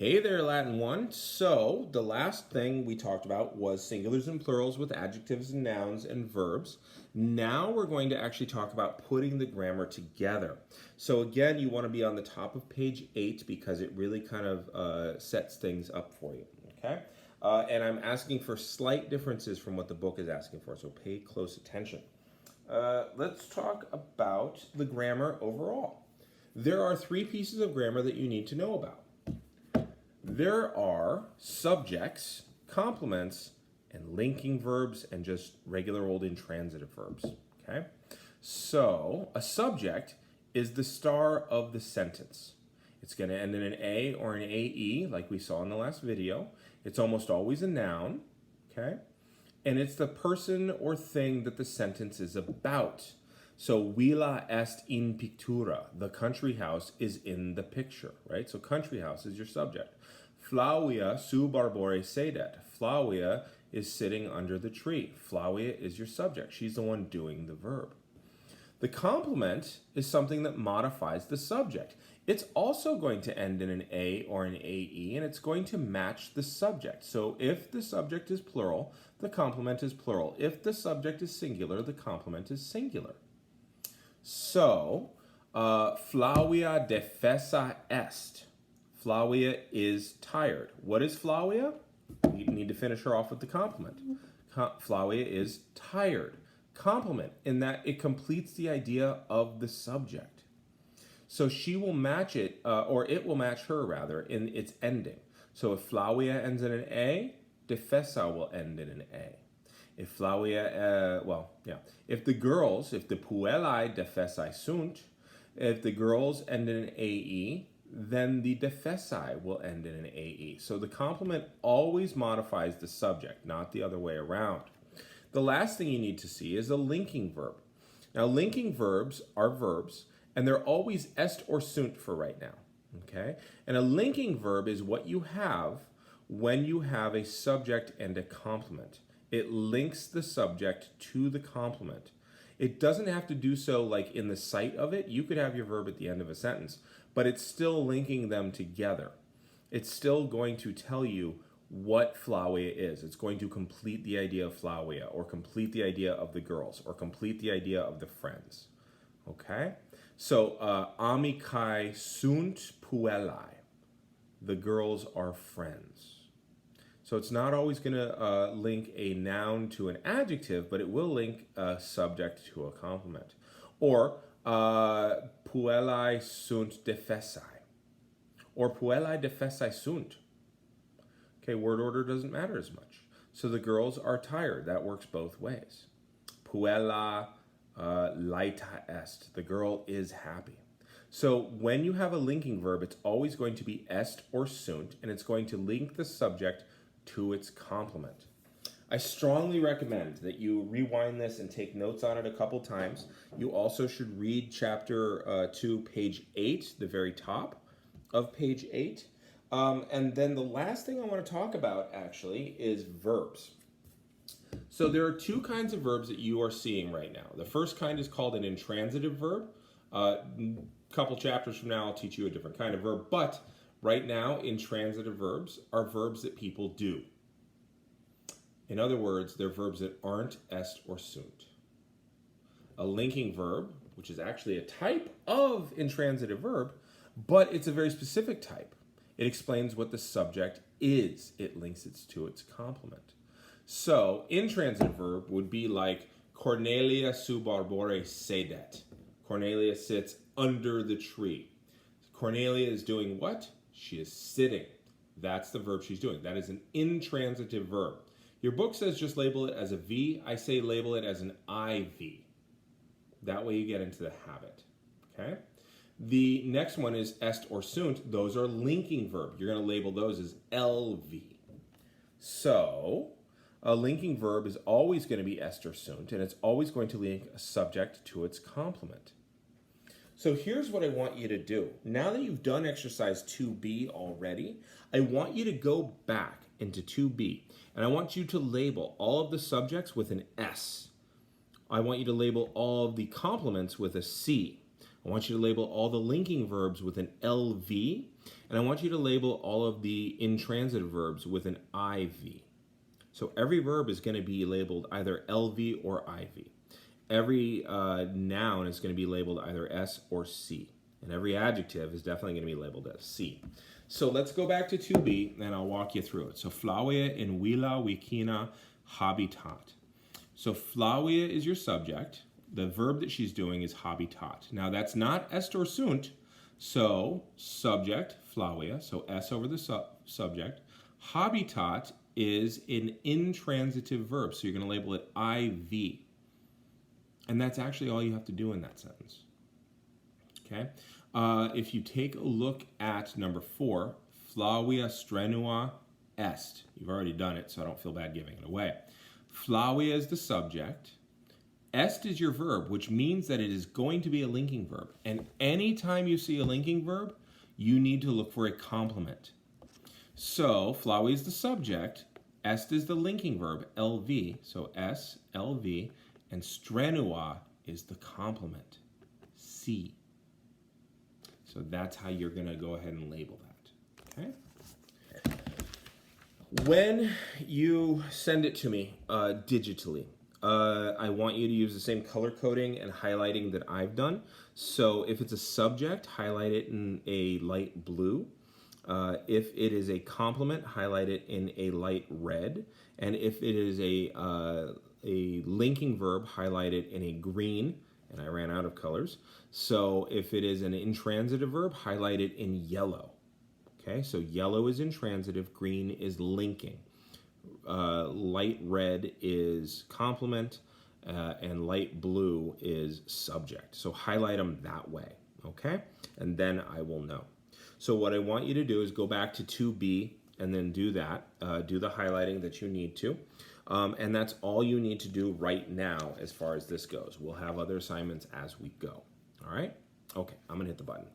Hey there, Latin 1. So, the last thing we talked about was singulars and plurals with adjectives and nouns and verbs. Now we're going to actually talk about putting the grammar together. So again, you want to be on the top of page 8 because it really kind of sets things up for you, okay? And I'm asking for slight differences from what the book is asking for, so pay close attention. Let's talk about the grammar overall. There are 3 pieces of grammar that you need to know about. There are subjects, complements, and linking verbs, and just regular old intransitive verbs, okay? So, a subject is the star of the sentence. It's going to end in an A or an AE, like we saw in the last video. It's almost always a noun, okay? And it's the person or thing that the sentence is about. So, villā est in pictura. The country house is in the picture, right? So, country house is your subject. Flavia sub arbore sedet. Flavia is sitting under the tree. Flavia is your subject. She's the one doing the verb. The complement is something that modifies the subject. It's also going to end in an A or an AE, and it's going to match the subject. So if the subject is plural, the complement is plural. If the subject is singular, the complement is singular. So, Flavia defesa est. Flavia is tired. What is Flavia? We need to finish her off with the complement. Flavia is tired. Complement in that it completes the idea of the subject. So she will match it, or it will match her rather, in its ending. So if Flavia ends in an A, defesa will end in an A. If Flavia, if the puellae defesae sunt, if the girls end in an AE, then the defesae will end in an AE. So the complement always modifies the subject, not the other way around. The last thing you need to see is a linking verb. Now, linking verbs are verbs, and they're always est or sunt for right now, okay? And a linking verb is what you have when you have a subject and a complement. It links the subject to the complement. It doesn't have to do so like in the sight of it. You could have your verb at the end of a sentence, but it's still linking them together. It's still going to tell you what Flavia is. It's going to complete the idea of Flavia, or complete the idea of the girls, or complete the idea of the friends. Okay? So, amicae sunt puellae. The girls are friends. So it's not always going to link a noun to an adjective, but it will link a subject to a complement. Or puellae sunt defesae. Or puellae defesae sunt. Okay, word order doesn't matter as much. So the girls are tired. That works both ways. Puella laeta est. The girl is happy. So when you have a linking verb, it's always going to be est or sunt, and it's going to link the subject to its complement. I strongly recommend that you rewind this and take notes on it a couple times. You also should read chapter 2, page 8, the very top of page 8. And then the last thing I want to talk about actually is verbs. So there are 2 kinds of verbs that you are seeing right now. The first kind is called an intransitive verb. A couple chapters from now I'll teach you a different kind of verb, but right now intransitive verbs are verbs that people do. In other words, they're verbs that aren't est or sunt. A linking verb, which is actually a type of intransitive verb, but it's a very specific type. It explains what the subject is. It links it to its complement. So, intransitive verb would be like Cornelia sub arbore sedet. Cornelia sits under the tree. Cornelia is doing what? She is sitting. That's the verb she's doing. That is an intransitive verb. Your book says just label it as a V. I say label it as an IV. That way you get into the habit, okay? The next one is est or sunt. Those are linking verb. You're going to label those as LV. So, a linking verb is always going to be est or sunt, and it's always going to link a subject to its complement. So here's what I want you to do. Now that you've done exercise 2B already, I want you to go back into 2B, and I want you to label all of the subjects with an S. I want you to label all of the complements with a C. I want you to label all the linking verbs with an LV, And I want you to label all of the intransitive verbs with an IV. So every verb is going to be labeled either LV or IV. Every noun is going to be labeled either S or C. And every adjective is definitely going to be labeled as C. So let's go back to 2B and I'll walk you through it. So Flavia in villā, vicinā, habitat. So Flavia is your subject. The verb that she's doing is habitat. Now that's not est or sunt. So subject, Flavia, so S over the subject. Habitat is an intransitive verb. So you're going to label it IV. And that's actually all you have to do in that sentence. Okay? If you take a look at number 4, Flavia strenua est. You've already done it, so I don't feel bad giving it away. Flavia is the subject. Est is your verb, which means that it is going to be a linking verb. And anytime you see a linking verb, you need to look for a complement. So Flavia is the subject. Est is the linking verb, LV. So S, LV. And strenua is the complement, C. So that's how you're going to go ahead and label that. Okay? When you send it to me digitally, I want you to use the same color coding and highlighting that I've done. So if it's a subject, highlight it in a light blue. If it is a complement, highlight it in a light red. And if it is a linking verb, highlight it in a green. And I ran out of colors. So if it is an intransitive verb, highlight it in yellow. Okay, so yellow is intransitive, green is linking. Light red is complement, and light blue is subject. So highlight them that way, okay? And then I will know. So what I want you to do is go back to 2B and then do that. Do the highlighting that you need to. And that's all you need to do right now as far as this goes. We'll have other assignments as we go. All right? Okay, I'm going to hit the button.